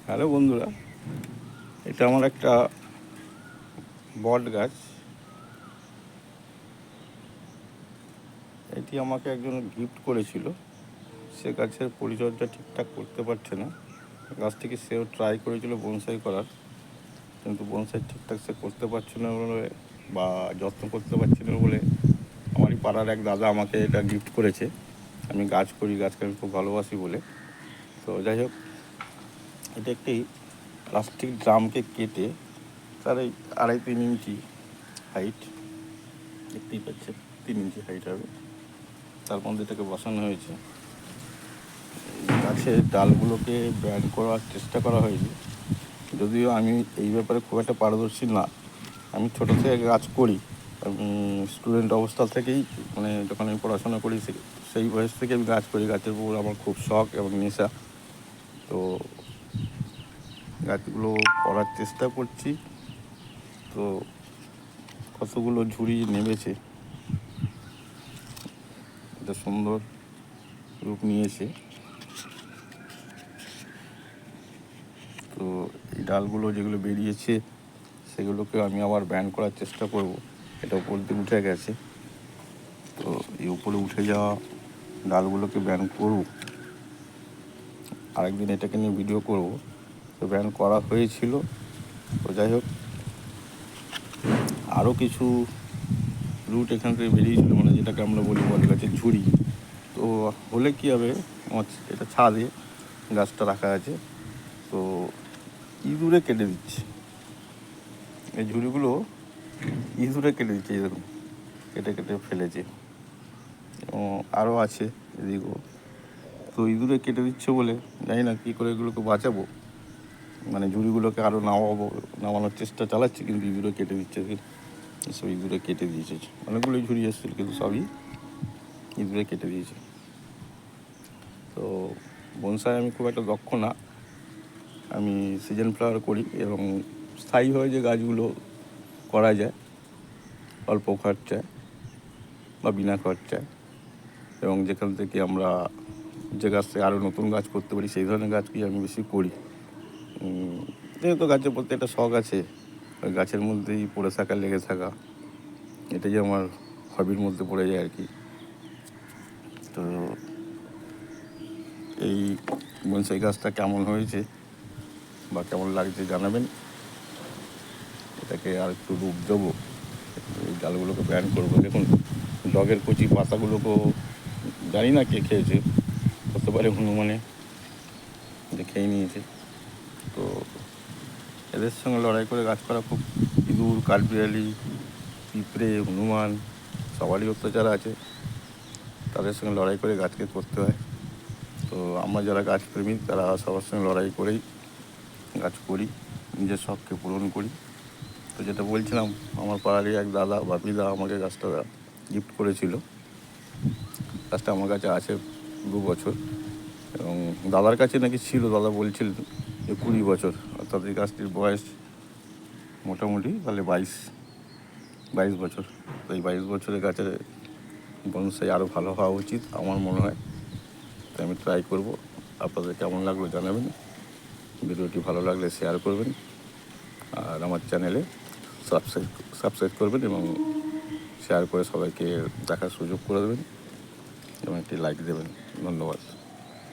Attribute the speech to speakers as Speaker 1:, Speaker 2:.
Speaker 1: Hello বন্ধুরা, এটা আমার একটা বট গাছ। এটি আমাকে একজন গিফট করেছিল। সে গাছের পরিচর্যা ঠিকঠাক করতে পারছে না। গাছটিকে সেও ট্রাই করেছিল বনসাই করার, কিন্তু বনসাই ঠিকঠাক সে করতে পারছে না বলে বা যত্ন করতে পারছে না বলে আমারই পাড়ার এক দাদা আমাকে এটা গিফট করেছে। আমি গাছ করি, গাছকে আমি খুব ভালোবাসি বলে। তো যাই হোক, এটা একটি প্লাস্টিক ড্রামকে কেটে তার এই 2.5-3 ইঞ্চি হাইট, দেখতেই পাচ্ছেন 3 ইঞ্চি হাইট হবে, তার মধ্যে এটাকে বসানো হয়েছে। গাছের ডালগুলোকে ব্যান্ড করার চেষ্টা করা হয়েছে, যদিও আমি এই ব্যাপারে খুব একটা পারদর্শী না। আমি ছোটো থেকে গাছ করি। আমি স্টুডেন্ট অবস্থা থেকেই, মানে যখন আমি পড়াশোনা করি সেই বয়স থেকে আমি গাছ করি। গাছের উপর আমার খুব শখ এবং নেশা। তো গাছগুলো করার চেষ্টা করছি। তো কতগুলো ঝুড়ি নেমেছে, এটা সুন্দর রূপ নিয়েছে। তো এই ডালগুলো যেগুলো বেরিয়েছে সেগুলোকে আমি আবার ব্যান্ড করার চেষ্টা করব। এটা উপর দিয়ে উঠে গেছে, তো এই উপরে উঠে যাওয়া ডালগুলোকে ব্যান্ড করব। আরেকদিন এটাকে নিয়ে ভিডিও করব। তো ব্যান্ড করা হয়েছিল। তো যাই হোক, আরও কিছু রুট এখান থেকে বেরিয়েছিল, মানে যেটাকে আমরা বলি বট গাছের ঝুড়ি। তো হলে কী হবে, আমার এটা ছাদে গাছটা রাখা আছে, তো ইঁদুরে কেটে দিচ্ছে। এই ঝুড়িগুলো ইঁদুরে কেটে দিচ্ছে, এরকম কেটে কেটে ফেলেছে। আরও আছে এদিকেও। তো ইঁদুরে কেটে দিচ্ছে বলে জানি না কী করে এগুলোকে বাঁচাবো। মানে ঝুড়িগুলোকে আরও নামানোর চেষ্টা চালাচ্ছি, কিন্তু ইঁদুরে কেটে দিচ্ছে। সব ইঁদুরে কেটে দিয়েছে। অনেকগুলোই ঝুড়ি এসেছিল, কিন্তু সবই ইঁদুরে কেটে দিয়েছে। তো বনসাই আমি খুব একটা দক্ষ না। আমি সিজন ফ্লাওয়ার করি, এবং স্থায়ীভাবে যে গাছগুলো করা যায় অল্প খরচায় বা বিনা খরচায়, এবং যেখান থেকে আমরা যে গাছ থেকে আরও নতুন গাছ করতে পারি, সেই ধরনের গাছকেই আমি বেশি করি। যেহেতু গাছের প্রতি একটা শখ আছে, ওই গাছের মধ্যেই পড়ে থাকা, লেগে থাকা, এটাই আমার হবির মধ্যে পড়ে যায় আর কি। তো এই বনসাই গাছটা কেমন হয়েছে বা কেমন লাগছে জানাবেন। এটাকে আর একটু রূপ দেবো, এই ডালগুলোকে ব্যান্ড করবো। দেখুন, ডগের কচি পাতাগুলোকেও জানি না কে খেয়েছে, হতে পারে হনুমানে যে খেয়ে নিয়েছে। তো এদের সঙ্গে লড়াই করে গাছ করা খুব, ইঁদুর, কাঠবিড়ালি, পিঁপড়ে, হনুমান, সবারই অত্যাচার আছে। তাদের সঙ্গে লড়াই করে গাছকে করতে হয়। তো আমরা যারা গাছপ্রেমী তারা সবার সঙ্গে লড়াই করেই গাছ করি, নিজের শখকে পূরণ করি। তো যেটা বলছিলাম, আমার পাড়ারই এক দাদা, বাপিদা, আমাকে গাছটা গিফট করেছিল। গাছটা আমার কাছে আছে 2 বছর, এবং দাদার কাছে নাকি ছিল, দাদা বলছিলেন যে 20 বছর, অর্থাৎ এই গাছটির বয়স মোটামুটি তাহলে 22 বছর। তো এই 22 বছরের গাছের বনসাই আরও ভালো হওয়া উচিত আমার মনে হয়। তো আমি ট্রাই করব। আপনাদের কেমন লাগলো জানাবেন। ভিডিওটি ভালো লাগলে শেয়ার করবেন, আর আমার চ্যানেলে সাবস্ক্রাইব করবেন, এবং শেয়ার করে সবাইকে দেখার সুযোগ করে দেবেন, এবং একটি লাইক দেবেন। ধন্যবাদ।